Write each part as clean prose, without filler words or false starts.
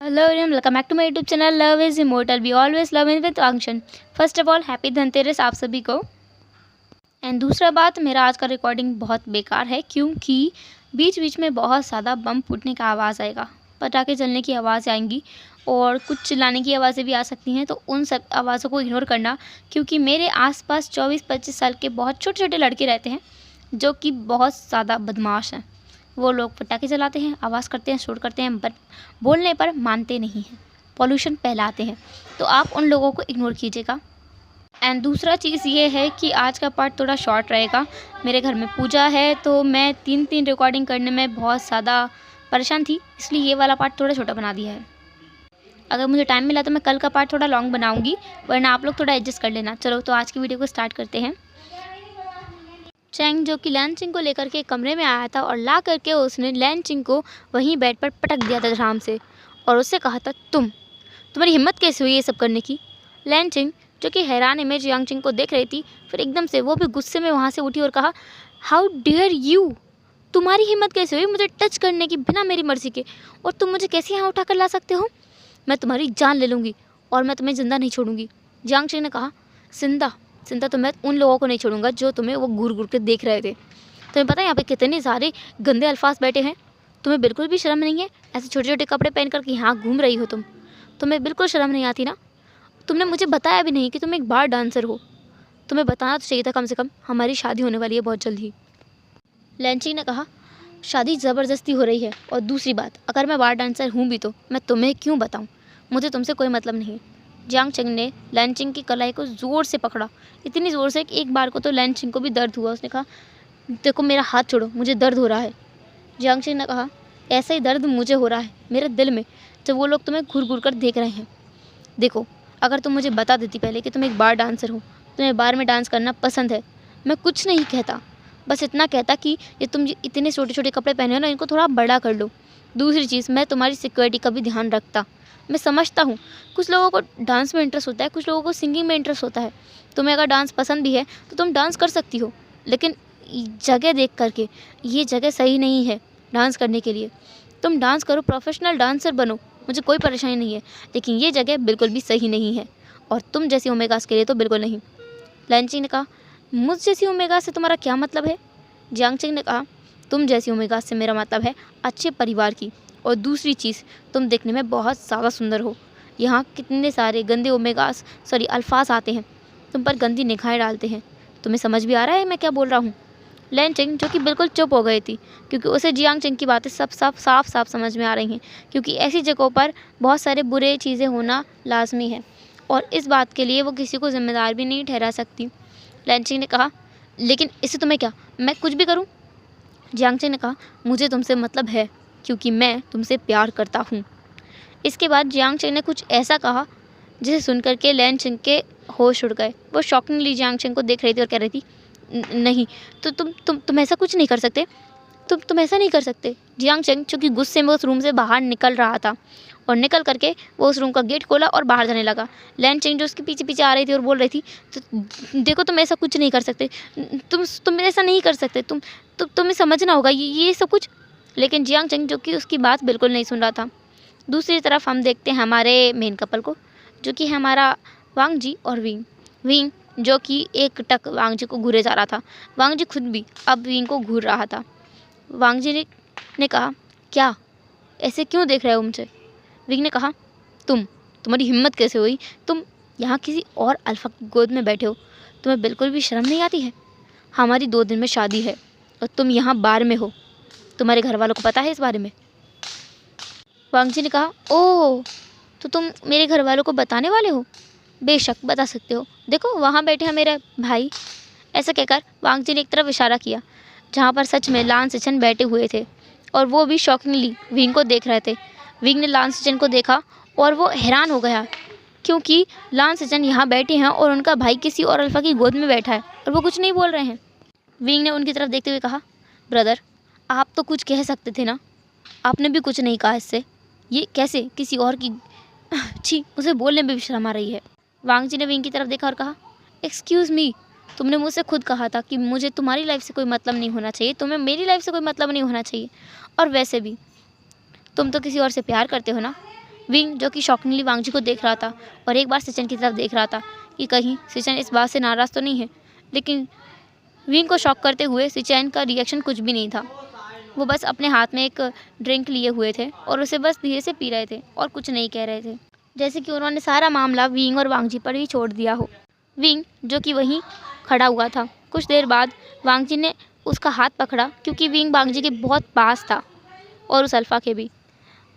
Hello everyone, welcome back to my YouTube channel love is immortal we always love in with function. First of all happy Dhanteras आप सभी को। And दूसरा बात, मेरा आज का रिकॉर्डिंग बहुत बेकार है क्योंकि बीच बीच में बहुत ज़्यादा बम फूटने का आवाज़ आएगा, पटाखे चलने की आवाज़ आएंगी और कुछ चिल्लाने की आवाज़ें भी आ सकती हैं। तो उन सब आवाज़ों को इग्नोर करना, क्योंकि मेरे आसपास 24-25 साल के बहुत छोटे छोटे लड़के रहते हैं जो कि बहुत ज़्यादा बदमाश हैं। वो लोग पटाखे चलाते हैं, आवाज़ करते हैं, शोर करते हैं, बट बोलने पर मानते नहीं हैं, पॉल्यूशन फैलाते हैं। तो आप उन लोगों को इग्नोर कीजिएगा। एंड दूसरा चीज़ ये है कि आज का पार्ट थोड़ा शॉर्ट रहेगा। मेरे घर में पूजा है तो मैं 3 रिकॉर्डिंग करने में बहुत ज़्यादा परेशान थी, इसलिए ये वाला पार्ट थोड़ा छोटा बना दिया है। अगर मुझे टाइम मिला तो मैं कल का पार्ट थोड़ा लॉन्ग बनाऊँगी, वरना आप लोग थोड़ा एडजस्ट कर लेना। चलो तो आज की वीडियो को स्टार्ट करते हैं। चैंग जो कि लैन चिंग को लेकर के कमरे में आया था और ला करके उसने लैन चिंग को वहीं बेड पर पटक दिया था धड़ाम से और उससे कहा था तुम्हारी हिम्मत कैसे हुई ये सब करने की। लैन चिंग जो कि हैरान में जियांग चिंग को देख रही थी, फिर एकदम से वो भी गुस्से में वहाँ से उठी और कहा, हाउ डेयर यू, तुम्हारी हिम्मत कैसे हुई मुझे टच करने की बिना मेरी मर्ज़ी के, और तुम मुझे कैसे यहाँ उठा कर ला सकते हो। मैं तुम्हारी जान ले लूँगी और मैं तुम्हें ज़िंदा नहीं छोड़ूंगी। जियांग चिंग ने कहा, जिंदा तो मैं उन लोगों को नहीं छोड़ूंगा जो तुम्हें वो घूर घूर के देख रहे थे। तुम्हें पता है यहाँ पे कितने सारे गंदे अल्फाज बैठे हैं, तुम्हें बिल्कुल भी शर्म नहीं है। ऐसे छोटे छोटे कपड़े पहन कर के यहाँ घूम रही हो तुम्हें बिल्कुल शर्म नहीं आती ना। तुमने मुझे बताया भी नहीं कि तुम एक बार डांसर हो, तुम्हें बताना तो चाहिए था कम से कम। हमारी शादी होने वाली है बहुत जल्द ही। लैंची ने कहा, शादी ज़बरदस्ती हो रही है, और दूसरी बात, अगर मैं बार डांसर हूँ भी तो मैं तुम्हें क्यों बताऊँ, मुझे तुमसे कोई मतलब नहीं है। जियांग चिंग ने लैन चिंग की कलाई को ज़ोर से पकड़ा, इतनी ज़ोर से कि एक बार को तो लैन चिंग को भी दर्द हुआ। उसने कहा, देखो मेरा हाथ छोड़ो, मुझे दर्द हो रहा है। जियांग चिंग ने कहा, ऐसा ही दर्द मुझे हो रहा है मेरे दिल में जब वो लोग तुम्हें घूर घूर कर देख रहे हैं। देखो, अगर तुम मुझे बता देती पहले कि तुम एक बार डांसर हो, तुम्हें बार में डांस करना पसंद है, मैं कुछ नहीं कहता, बस इतना कहता कि ये तुम इतने छोटे छोटे कपड़े पहने हो ना, इनको थोड़ा बड़ा कर लो। दूसरी चीज़, मैं तुम्हारी सिक्योरिटी का भी ध्यान रखता। मैं समझता हूँ कुछ लोगों को डांस में इंटरेस्ट होता है, कुछ लोगों को सिंगिंग में इंटरेस्ट होता है। तुम्हें अगर डांस पसंद भी है तो तुम डांस कर सकती हो, लेकिन जगह देख करके, ये जगह सही नहीं है डांस करने के लिए। तुम डांस करो, प्रोफेशनल डांसर बनो, मुझे कोई परेशानी नहीं है, लेकिन ये जगह बिल्कुल भी सही नहीं है, और तुम जैसी ओमेगास के लिए तो बिल्कुल नहीं। लैन चिंग ने कहा, मुझ जैसी ओमेगास से तुम्हारा क्या मतलब है। जियांग चिंग ने कहा, तुम जैसी ओमेगास से मेरा मतलब है अच्छे परिवार की, और दूसरी चीज़, तुम देखने में बहुत ज़्यादा सुंदर हो। यहाँ कितने सारे गंदे ओमेगास अल्फाज आते हैं, तुम पर गंदी निगाहें डालते हैं। तुम्हें समझ भी आ रहा है मैं क्या बोल रहा हूँ। लैन चिंग जो कि बिल्कुल चुप हो गई थी, क्योंकि उसे जियांग चिंग की बातें सब साफ समझ में आ रही हैं, क्योंकि ऐसी जगहों पर बहुत सारे बुरे चीज़ें होना लाजमी है, और इस बात के लिए वो किसी को जिम्मेदार भी नहीं ठहरा सकती। लैन चिंग ने कहा, लेकिन इससे तुम्हें क्या, मैं कुछ भी करूँ। जियांग चिंग ने कहा, मुझे तुमसे मतलब है, क्योंकि मैं तुमसे प्यार करता हूँ। इसके बाद जियांग चिंग ने कुछ ऐसा कहा जिसे सुनकर के लैन चिंग के होश उड़ गए। वो शॉकिंगली जियांग चिंग को देख रही थी और कह रही थी, नहीं, तो तुम ऐसा कुछ नहीं कर सकते, तुम ऐसा नहीं कर सकते। जियांग चिंग जो कि गुस्से में उस रूम से बाहर निकल रहा था, और निकल करके वो उस रूम का गेट खोला और बाहर जाने लगा। लैन चिंग जो उसके पीछे पीछे आ रही थी और बोल रही थी, तो देखो तुम ऐसा कुछ नहीं कर सकते, तुम ऐसा नहीं कर सकते, तुम्हें समझना होगा ये सब कुछ। लेकिन जियांग चिंग जो कि उसकी बात बिल्कुल नहीं सुन रहा था। दूसरी तरफ हम देखते हैं हमारे मेन कपल को, जो कि हमारा वांग जी और विंग जो कि एक टक वांग जी को घूरे जा रहा था। वांग जी खुद भी अब विंग को घूर रहा था। वांग जी ने कहा, क्या ऐसे क्यों देख रहे हो मुझे। विंग ने कहा, तुम्हारी हिम्मत कैसे हुई, तुम यहाँ किसी और अल्फा की गोद में बैठे हो, तुम्हें बिल्कुल भी शर्म नहीं आती है। हमारी 2 दिन में शादी है और तुम यहाँ बार में हो, तुम्हारे घर वालों को पता है इस बारे में। वांग जी ने कहा, ओह, तो तुम मेरे घर वालों को बताने वाले हो। बेशक बता सकते हो, देखो वहाँ बैठे हैं मेरे भाई। ऐसा कहकर वांग जी ने एक तरफ इशारा किया जहाँ पर सच में लान सिचन बैठे हुए थे, और वो भी शॉकिंगली विंग को देख रहे थे। विंग ने लान सिचन को देखा और वो हैरान हो गया, क्योंकि लान सिचन यहाँ बैठे हैं और उनका भाई किसी और अल्फा की गोद में बैठा है और वो कुछ नहीं बोल रहे हैं। विंग ने उनकी तरफ देखते हुए कहा, ब्रदर, आप तो कुछ कह सकते थे ना, आपने भी कुछ नहीं कहा। इससे ये कैसे किसी और की, छी, मुझे बोलने में भी शर्म आ रही है। वांग जी ने विंग की तरफ देखा और कहा, एक्सक्यूज़ मी, तुमने मुझसे खुद कहा था कि मुझे तुम्हारी लाइफ से कोई मतलब नहीं होना चाहिए, तुम्हें मेरी लाइफ से कोई मतलब नहीं होना चाहिए, और वैसे भी तुम तो किसी और से प्यार करते हो ना। विंग जो कि शॉकिंगली वांगजी को देख रहा था और एक बार सिचन की तरफ देख रहा था कि कहीं सिचन इस बात से नाराज़ तो नहीं है, लेकिन विंग को शॉक करते हुए सिचन का रिएक्शन कुछ भी नहीं था। वो बस अपने हाथ में एक ड्रिंक लिए हुए थे और उसे बस धीरे से पी रहे थे और कुछ नहीं कह रहे थे, जैसे कि उन्होंने सारा मामला विंग और वांगजी पर ही छोड़ दिया हो। विंग जो कि वहीं खड़ा हुआ था। कुछ देर बाद वांगजी ने उसका हाथ पकड़ा, क्योंकि विंग वांगजी के बहुत पास था और उस अल्फा के भी।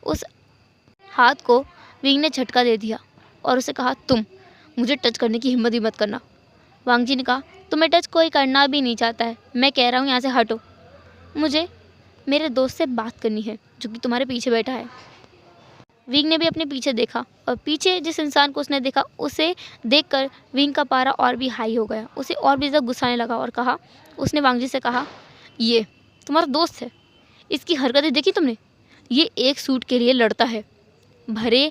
उस हाथ को विंग ने झटका दे दिया और उसे कहा, तुम मुझे टच करने की हिम्मत ही मत करना। वांगजी ने कहा, तुम्हें टच कोई करना भी नहीं चाहता है, मैं कह रहा हूँ यहाँ से हटो, मुझे मेरे दोस्त से बात करनी है जो कि तुम्हारे पीछे बैठा है। विंग ने भी अपने पीछे देखा और पीछे जिस इंसान को उसने देखा उसे देखकर विंग का पारा और भी हाई हो गया। उसे और भी ज़्यादा गुस्सा आने लगा और कहा, उसने वांगजी से कहा, ये तुम्हारा दोस्त है, इसकी हरकतें देखी तुमने, ये एक सूट के लिए लड़ता है, भरे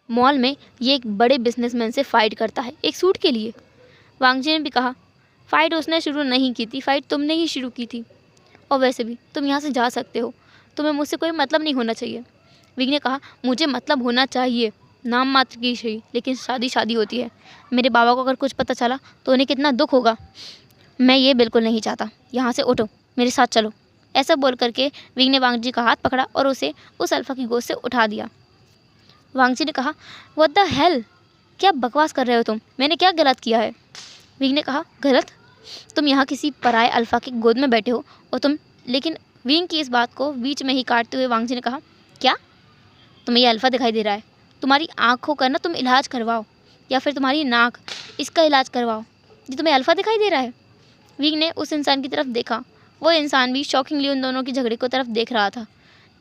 मॉल में ये एक बड़े बिजनेसमैन से फाइट करता है एक सूट के लिए। वांगजी ने भी कहा, फ़ाइट उसने शुरू नहीं की थी, फ़ाइट तुमने ही शुरू की थी, और वैसे भी तुम यहाँ से जा सकते हो, तुम्हें मुझसे कोई मतलब नहीं होना चाहिए। विंग ने कहा, मुझे मतलब होना चाहिए, नाम मात्र की सही, लेकिन शादी शादी होती है। मेरे बाबा को अगर कुछ पता चला तो उन्हें कितना दुख होगा, मैं ये बिल्कुल नहीं चाहता। यहाँ से उठो, मेरे साथ चलो। ऐसा बोल करके विंग ने वांगजी का हाथ पकड़ा और उसे उस अल्फा की गोद से उठा दिया। वांगजी ने कहा, व्हाट द हेल, क्या बकवास कर रहे हो तुम, मैंने क्या गलत किया है? विंग ने कहा, गलत? तुम यहाँ किसी पराए अल्फा की गोद में बैठे हो और तुम, लेकिन विंग की इस बात को बीच में ही काटते हुए वांगजी ने कहा, क्या तुम्हें ये अल्फा दिखाई दे रहा है? तुम्हारी आँखों का ना तुम इलाज करवाओ, या फिर तुम्हारी नाक, इसका इलाज करवाओ, ये तुम्हें अल्फा दिखाई दे रहा है? विंग ने उस इंसान की तरफ देखा। वो इंसान भी शॉकिंगली उन दोनों की झगड़े को तरफ देख रहा था,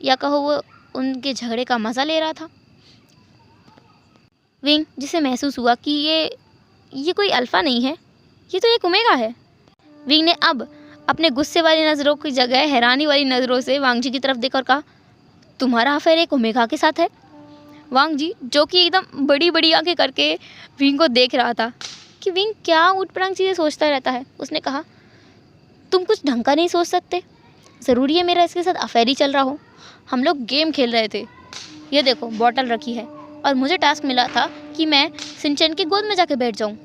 या कहो वो उनके झगड़े का मज़ा ले रहा था। विंग जिसे महसूस हुआ कि ये कोई अल्फा नहीं है, ये तो एक ओमेगा है। विंग ने अब अपने गुस्से वाली नज़रों की जगह हैरानी वाली नज़रों से वांगजी की तरफ देखकर कहा, तुम्हारा अफेयर एक ओमेगा के साथ है? वांगजी जो कि एकदम बड़ी बड़ी आंखें करके विंग को देख रहा था कि विंग क्या ऊटपटांग चीज़ें सोचता रहता है। उसने कहा, तुम कुछ ढंग का नहीं सोच सकते? ज़रूरी है मेरा इसके साथ अफेयर ही चल रहा हो? हम लोग गेम खेल रहे थे, ये देखो बॉटल रखी है, और मुझे टास्क मिला था कि मैं सिंचन की गोद में जाके बैठ जाऊँ।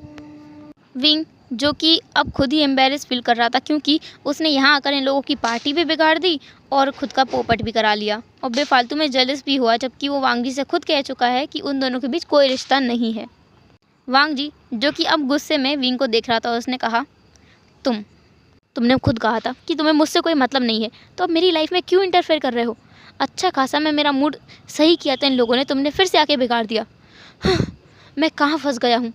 विंग जो कि अब खुद ही एम्बेरस फील कर रहा था, क्योंकि उसने यहाँ आकर इन लोगों की पार्टी भी बिगाड़ दी और खुद का पोपट भी करा लिया, और बेफालतू में जेलस भी हुआ, जबकि वो वांगजी से खुद कह चुका है कि उन दोनों के बीच कोई रिश्ता नहीं है। वांगजी जो कि अब गुस्से में विंग को देख रहा था, उसने कहा, तुमने खुद कहा था कि तुम्हें मुझसे कोई मतलब नहीं है, तो अब मेरी लाइफ में क्यों इंटरफेयर कर रहे हो? अच्छा खासा मैं मेरा मूड सही किया था इन लोगों ने, तुमने फिर से आके बिगाड़ दिया। मैं कहाँ फंस गया हूँ?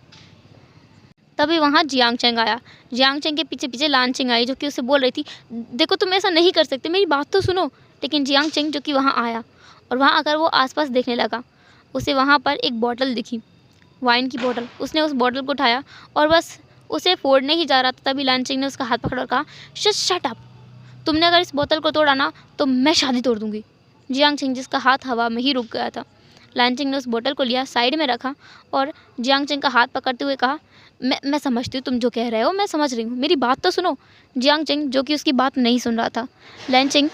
तभी वहाँ जियांग चेंग आया। जियांग चेंग के पीछे पीछे लान चिंग आई, जो कि उसे बोल रही थी, देखो तुम ऐसा नहीं कर सकते, मेरी बात तो सुनो। लेकिन जियांग चेंग जो कि वहाँ आया और वहाँ आकर वो आसपास देखने लगा। उसे वहाँ पर एक बॉटल दिखी, वाइन की बॉटल। उसने उस बॉटल को उठाया और बस उसे फोड़ने ही जा रहा था, तभी लान चिंग ने उसका हाथ पकड़ और कहा, शट अप, तुमने अगर इस बोतल को तोड़ा ना तो मैं शादी तोड़ दूँगी। जियांग चेंग जिसका हाथ हवा में ही रुक गया था, लान चिंग ने उस बोतल को लिया, साइड में रखा और जियांग चेंग का हाथ पकड़ते हुए कहा, मैं समझती हूँ तुम जो कह रहे हो, मैं समझ रही हूँ, मेरी बात तो सुनो। जियांग चेंग जो कि उसकी बात नहीं सुन रहा था। लान चिंग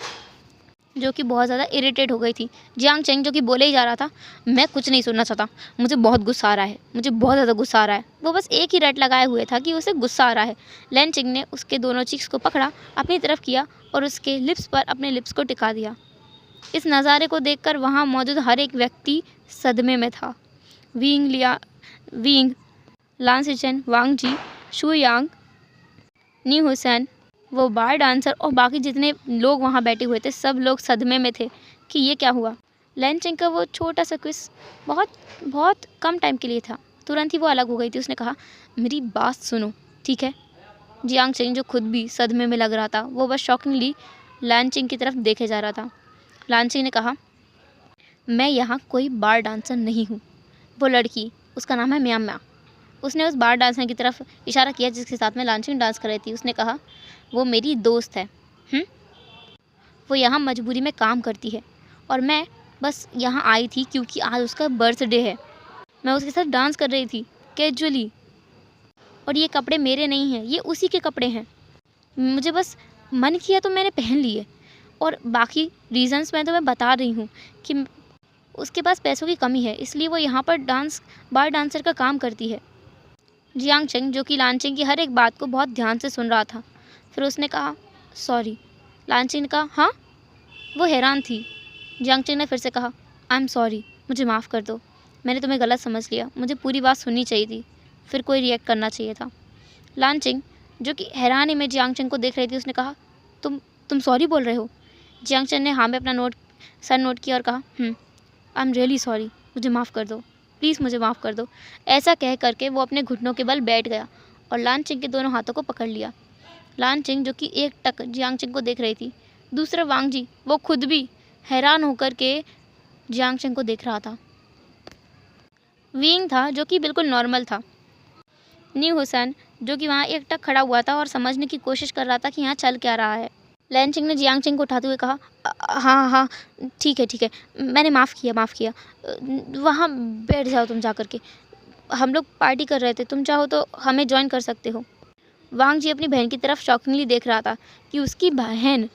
जो कि बहुत ज़्यादा इरिटेट हो गई थी। जियांग चेंग जो कि बोले ही जा रहा था, मैं कुछ नहीं सुनना चाहता, मुझे बहुत गुस्सा आ रहा है, मुझे बहुत ज़्यादा गुस्सा आ रहा है। वो बस एक ही रट लगाए हुए था कि उसे गुस्सा आ रहा है। लान चिंग ने उसके दोनों चीक्स को पकड़ा, अपनी तरफ किया और उसके लिप्स पर अपने लिप्स को टिका दिया। इस नज़ारे को देखकर वहाँ मौजूद हर एक व्यक्ति सदमे में था। विंग, लान सिचन, वांगजी, शू यांग, नी हुसैन, वो बार डांसर और बाकी जितने लोग वहाँ बैठे हुए थे, सब लोग सदमे में थे कि ये क्या हुआ। लान चिंग का वो छोटा सा क्विज बहुत बहुत कम टाइम के लिए था, तुरंत ही वो अलग हो गई थी। उसने कहा, मेरी बात सुनो, ठीक है? जियांग चेंग जो खुद भी सदमे में लग रहा था, वो बस शॉकिंगली लान चिंग की तरफ देखे जा रहा था। लान चिंग ने कहा, मैं यहाँ कोई बार डांसर नहीं हूँ। वो लड़की, उसका नाम है म्या म्या। उसने उस बार डांसर की तरफ इशारा किया जिसके साथ में लान चिंग डांस कर रही थी। उसने कहा, वो मेरी दोस्त है। वो यहाँ मजबूरी में काम करती है और मैं बस यहाँ आई थी क्योंकि आज उसका बर्थडे है। मैं उसके साथ डांस कर रही थी कैजुअली, और ये कपड़े मेरे नहीं हैं, ये उसी के कपड़े हैं। मुझे बस मन किया तो मैंने पहन लिए, और बाकी रीज़न्स मैं तुम्हें बता रही हूँ कि उसके पास पैसों की कमी है, इसलिए वो यहाँ पर बार डांसर का काम करती है। जियांग चेंग, जो कि लानचिंग की हर एक बात को बहुत ध्यान से सुन रहा था, फिर उसने कहा, सॉरी। लानचिंग ने कहा, हाँ? वो हैरान थी। जियांग चेंग ने फिर से कहा, आई एम सॉरी, मुझे माफ़ कर दो, मैंने तुम्हें गलत समझ लिया, मुझे पूरी बात सुननी चाहिए थी, फिर कोई रिएक्ट करना चाहिए था। लानचिंग, जो कि हैरानी में जियांग चेंग को देख रही थी, उसने कहा, तुम सॉरी बोल रहे हो? जियांग चेंग ने हाँ में अपना सर नोट किया और कहा, आई एम रियली सॉरी, मुझे माफ़ कर दो, प्लीज़ मुझे माफ़ कर दो। ऐसा कह करके वो अपने घुटनों के बल बैठ गया और लानचिंग के दोनों हाथों को पकड़ लिया। लानचिंग, जो कि एक टक जियांग चेंग को देख रही थी, दूसरा वांग जी, वो खुद भी हैरान होकर के जियांग चेंग को देख रहा था। विंग था, जो कि बिल्कुल नॉर्मल था। न्यू हुसैन, जो कि वहाँ एक टक खड़ा हुआ था और समझने की कोशिश कर रहा था कि यहाँ चल क्या रहा है। लानचिंग ने जियांग चेंग को उठाते हुए कहा, हाँ हाँ ठीक है, मैंने माफ़ किया। वहाँ बैठ जाओ तुम जा कर के, हम लोग पार्टी कर रहे थे, तुम चाहो तो हमें ज्वाइन कर सकते हो। वांग जी अपनी बहन की तरफ शॉकिंगली देख रहा था कि उसकी बहन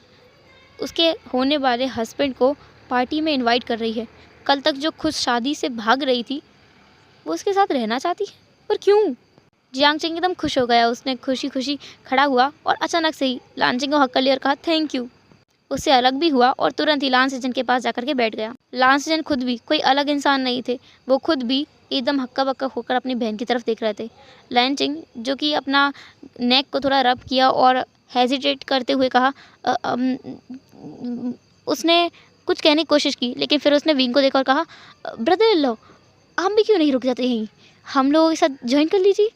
उसके होने वाले हस्बैंड को पार्टी में इनवाइट कर रही है। कल तक जो खुद शादी से भाग रही थी, वो उसके साथ रहना चाहती है, पर क्यों? जियांग चेंग एकदम खुश हो गया। उसने खुशी खड़ा हुआ और अचानक से ही लानचिंग को हक कर लिया और कहा, थैंक यू। उससे अलग भी हुआ और तुरंत ही लान सेजन के पास जाकर के बैठ गया। लान सेजन खुद भी कोई अलग इंसान नहीं थे, वो खुद भी एकदम हक्का बक्का होकर अपनी बहन की तरफ देख रहे थे। लानचिंग, जो कि अपना नेक को थोड़ा रब किया और हेजिटेट करते हुए कहा, उसने कुछ कहने की कोशिश की, लेकिन फिर उसने विंग को देखा और कहा, ब्रदर इन लॉ, हम भी क्यों नहीं रुक जाते यहीं, हम लोगों के साथ ज्वाइन कर लीजिए।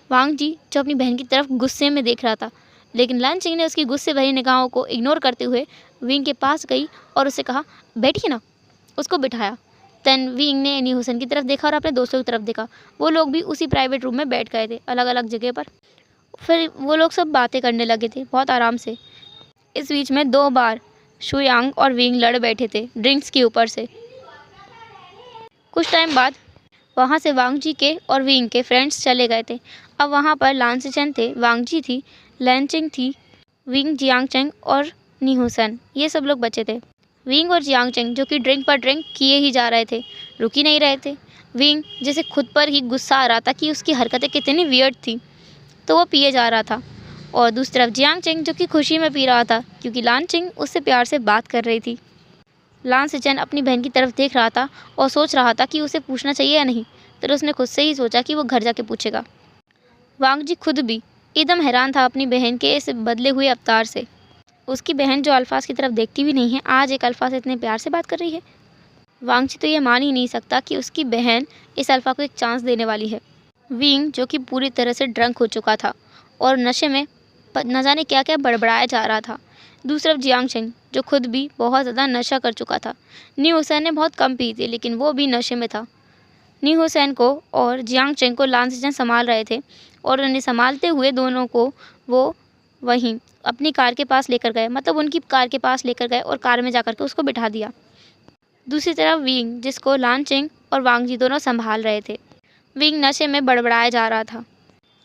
वांग जी, जो अपनी बहन की तरफ गुस्से में देख रहा था, लेकिन लानचिंग ने उसकी गुस्से भरी निगाहों को इग्नोर करते हुए विंग के पास गई और उससे कहा, बैठिए ना। उसको बिठाया। देन विंग ने न्यू हुसैन की तरफ देखा और अपने दोस्तों की तरफ देखा। वो लोग भी उसी प्राइवेट रूम में बैठ गए थे, अलग अलग जगह पर। फिर वो लोग सब बातें करने लगे थे बहुत आराम से। इस बीच में 2 बार शुयांग और विंग लड़ बैठे थे ड्रिंक्स के ऊपर से। कुछ टाइम बाद वहाँ से वांग जी के और विंग के फ्रेंड्स चले गए थे। अब वहाँ पर लान सेचेन थे, वांग जी थी, लानचिंग थी, विंग, जियांग चेंग और न्यू हुसैन, ये सब लोग बचे थे। विंग और जियांग चेंग, जो कि ड्रिंक पर ड्रिंक किए ही जा रहे थे, रुक ही नहीं रहे थे। विंग जैसे खुद पर ही गुस्सा आ रहा था कि उसकी हरकतें कितनी वियर्ड थी, तो वो पिए जा रहा था। और दूसरी तरफ जियांग चेंग, जो कि खुशी में पी रहा था क्योंकि लानचिंग उससे प्यार से बात कर रही थी। लान सेचेन अपनी बहन की तरफ देख रहा था और सोच रहा था कि उसे पूछना चाहिए या नहीं। फिर उसने खुद से ही सोचा कि वो घर जाके पूछेगा। वांग जी खुद भी एकदम हैरान था अपनी बहन के इस बदले हुए अवतार से। उसकी बहन, जो अल्फाज की तरफ देखती भी नहीं है, आज एक अल्फा से इतने प्यार से बात कर रही है। वांग जी तो ये मान ही नहीं सकता कि उसकी बहन इस अल्फा को एक चांस देने वाली है। विंग, जो कि पूरी तरह से ड्रंक हो चुका था और नशे में न जाने क्या क्या बड़बड़ाया जा रहा था। दूसरी तरफ जियांग चेंग, जो खुद भी बहुत ज़्यादा नशा कर चुका था। न्यू हुसैन ने बहुत कम पी थी, लेकिन वो भी नशे में था। न्यू हुसैन को और जियांग चेंग को लान सेचेन संभाल रहे थे और उन्हें संभालते हुए दोनों को वो वहीं अपनी कार के पास लेकर गए, मतलब उनकी कार के पास लेकर गए और कार में जाकर के उसको बिठा दिया। दूसरी तरफ विंग, जिसको लानचिंग और वांग जी दोनों संभाल रहे थे, विंग नशे में बड़बड़ाया जा रहा था,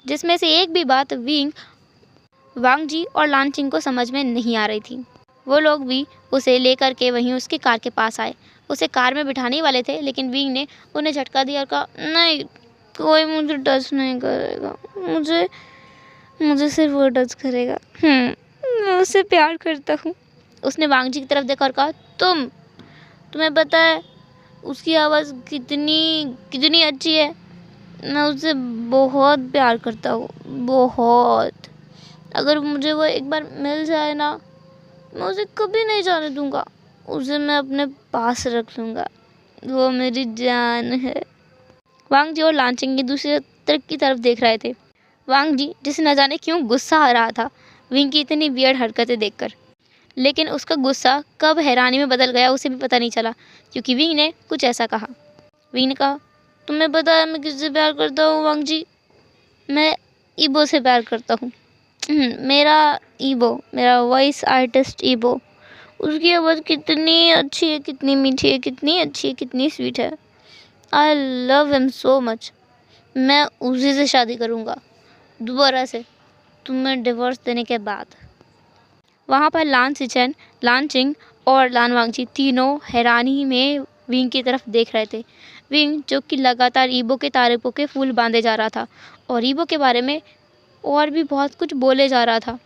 जिसमें से एक भी बात विंग, वांग जी और लानचिंग को समझ में नहीं आ रही थी। वो लोग भी उसे लेकर के वहीं उसकी कार के पास आए। उसे कार में बिठाने ही वाले थे, लेकिन विंग ने उन्हें झटका दिया और कहा, नहीं, कोई मुझे टच नहीं करेगा, मुझे सिर्फ वो टच करेगा, मैं उससे प्यार करता हूँ। उसने वांग जी की तरफ देखा और कहा, तुम्हें पता है उसकी आवाज़ कितनी अच्छी है, मैं उससे बहुत प्यार करता हूँ, बहुत। अगर मुझे वो एक बार मिल जाए ना, मैं उसे कभी नहीं जाने दूंगा, उसे मैं अपने पास रख लूँगा, वो मेरी जान है। वांग जी और लानचिंग की दूसरी तरफ की तरफ देख रहे थे। वांग जी, जिसे न जाने क्यों गुस्सा आ रहा था विंग की इतनी वियर्ड हरकतें देखकर, लेकिन उसका गुस्सा कब हैरानी में बदल गया उसे भी पता नहीं चला, क्योंकि विंग ने कुछ ऐसा कहा। विंग ने कहा, तुम्हें पता है मैं किससे प्यार करता हूँ वांग जी? मैं ईबो से प्यार करता हूँ। मेरा वॉइस आर्टिस्ट ईबो, उसकी आवाज़ कितनी अच्छी है, कितनी मीठी है, कितनी अच्छी है, कितनी स्वीट है। I love him so much. मैं उसी से शादी करूँगा दोबारा से, तुम्हें डिवोर्स देने के बाद। वहाँ पर लान सेचेन, लानचिंग और लान वांगजी तीनों हैरानी में विंग की तरफ देख रहे थे। विंग जो कि लगातार ईबो के तारीफों के फूल बांधे जा रहा था और ईबो के बारे में और भी बहुत कुछ बोले जा रहा था।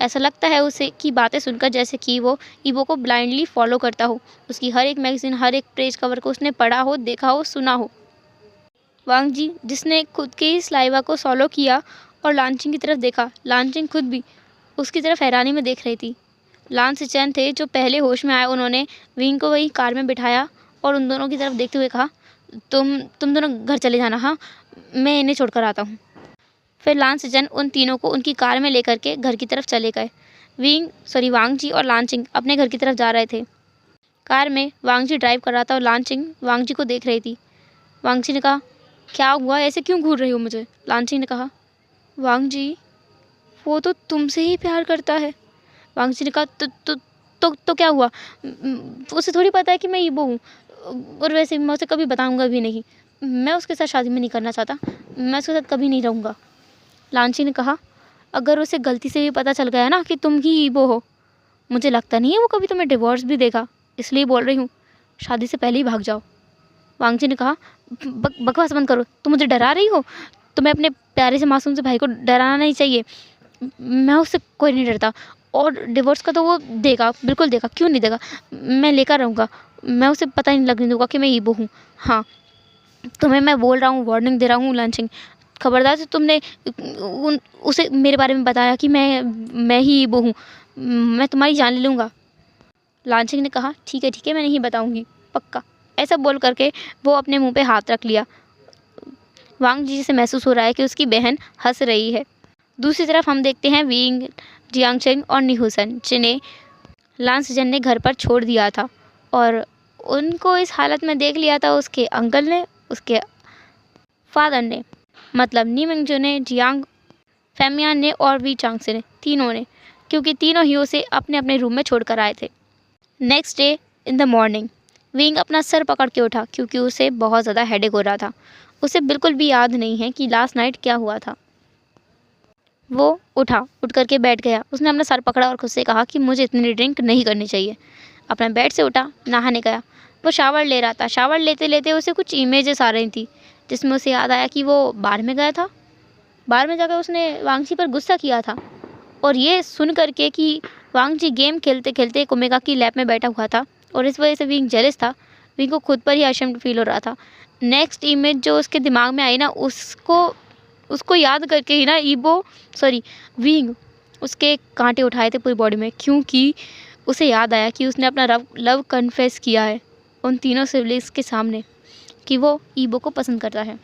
ऐसा लगता है उसे की बातें सुनकर जैसे कि वो ईबो को ब्लाइंडली फॉलो करता हो। उसकी हर एक मैगज़ीन, हर एक पेज कवर को उसने पढ़ा हो, देखा हो, सुना हो। वांग जी जिसने खुद के ही सलाइवा को सॉलो किया और लांचिंग की तरफ देखा। लांचिंग खुद भी उसकी तरफ हैरानी में देख रही थी। लान सिचेन थे जो पहले होश में आए। उन्होंने विंग को वही कार में बिठाया और उन दोनों की तरफ देखते हुए कहा, तुम दोनों घर चले जाना, हाँ, मैं इन्हें छोड़कर आता हूँ। फिर लान सिचेन उन तीनों को उनकी कार में लेकर के घर की तरफ चले गए। वांग जी और लांचिंग अपने घर की तरफ जा रहे थे। कार में वांग जी ड्राइव कर रहा था और लांचिंग वांग जी को देख रही थी। वांग जी ने कहा, क्या हुआ, ऐसे क्यों घूर रही हो मुझे? लांचिंग ने कहा, वांग जी वो तो तुमसे ही प्यार करता है। वांग जी ने कहा, तो क्या हुआ? उसे थोड़ी पता है कि मैं ईबो हूँ, और वैसे मैं उसे कभी बताऊंगा भी नहीं। मैं उसके साथ शादी में नहीं करना चाहता, मैं उसके साथ कभी नहीं रहूँगा। लांची ने कहा, अगर उसे गलती से भी पता चल गया ना कि तुम ही ईबो हो, मुझे लगता नहीं है वो कभी तुम्हें डिवोर्स भी देगा, इसलिए बोल रही हूँ शादी से पहले ही भाग जाओ। वांग जी ने कहा, बकवास बंद करो, तुम मुझे डरा रही हो? तुम्हें अपने प्यारे से मासूम से भाई को डराना नहीं चाहिए। मैं उससे कोई नहीं डरता, और डिवोर्स का तो वो देगा, बिल्कुल देगा, क्यों नहीं देगा? मैं लेकर रहूँगा, मैं उसे पता ही नहीं लगने दूँगा कि मैं ईबो हूँ। हाँ, तुम्हें मैं बोल रहा हूँ, वार्निंग दे रहा हूँ लांचिंग, खबरदार से तुमने उसे मेरे बारे में बताया कि मैं ही ईबो हूँ, मैं तुम्हारी जान ले लूँगा। लांचिंग ने कहा, ठीक है, मैं नहीं बताऊँगी, पक्का। ऐसा बोल करके वो अपने मुंह पे हाथ रख लिया। वांग जी से महसूस हो रहा है कि उसकी बहन हंस रही है। दूसरी तरफ हम देखते हैं विंग, जियांगचेंग और निहुसन, जिन्हें लान सिचेन ने घर पर छोड़ दिया था और उनको इस हालत में देख लिया था उसके अंकल ने, उसके फादर ने, मतलब नी मिंगजो ने, जियांग फैमियान ने और वी चांगसे ने, तीनों ने, क्योंकि तीनों ही उसे अपने अपने रूम में छोड़कर आए थे। Next day in the morning wing अपना सर पकड़ के उठा क्योंकि उसे बहुत ज़्यादा हेडेक हो रहा था। उसे बिल्कुल भी याद नहीं है कि लास्ट नाइट क्या हुआ था। वो उठ करके बैठ गया। उसने अपना सर पकड़ा और खुद से कहा कि मुझे इतनी ड्रिंक नहीं करनी चाहिए। अपना बेड से उठा, नहाने गया। वो शावर ले रहा था। शावर लेते लेते उसे कुछ इमेजेस आ रही थी, जिसमें उसे याद आया कि वो बार में गया था। बार में जाकर उसने वांगची पर गुस्सा किया था, और ये सुन करके कि वांगची गेम खेलते खेलते कुमेगा की लैब में बैठा हुआ था और इस वजह से विंग जेलस था। विंग को खुद पर ही अशेम्ड फील हो रहा था। नेक्स्ट इमेज जो उसके दिमाग में आई ना, उसको याद करके ही ना विंग उसके कांटे उठाए थे पूरी बॉडी में, क्योंकि उसे याद आया कि उसने अपना लव कन्फेस किया है उन तीनों सिबलिंग्स के सामने कि वो ईबो को पसंद करता है।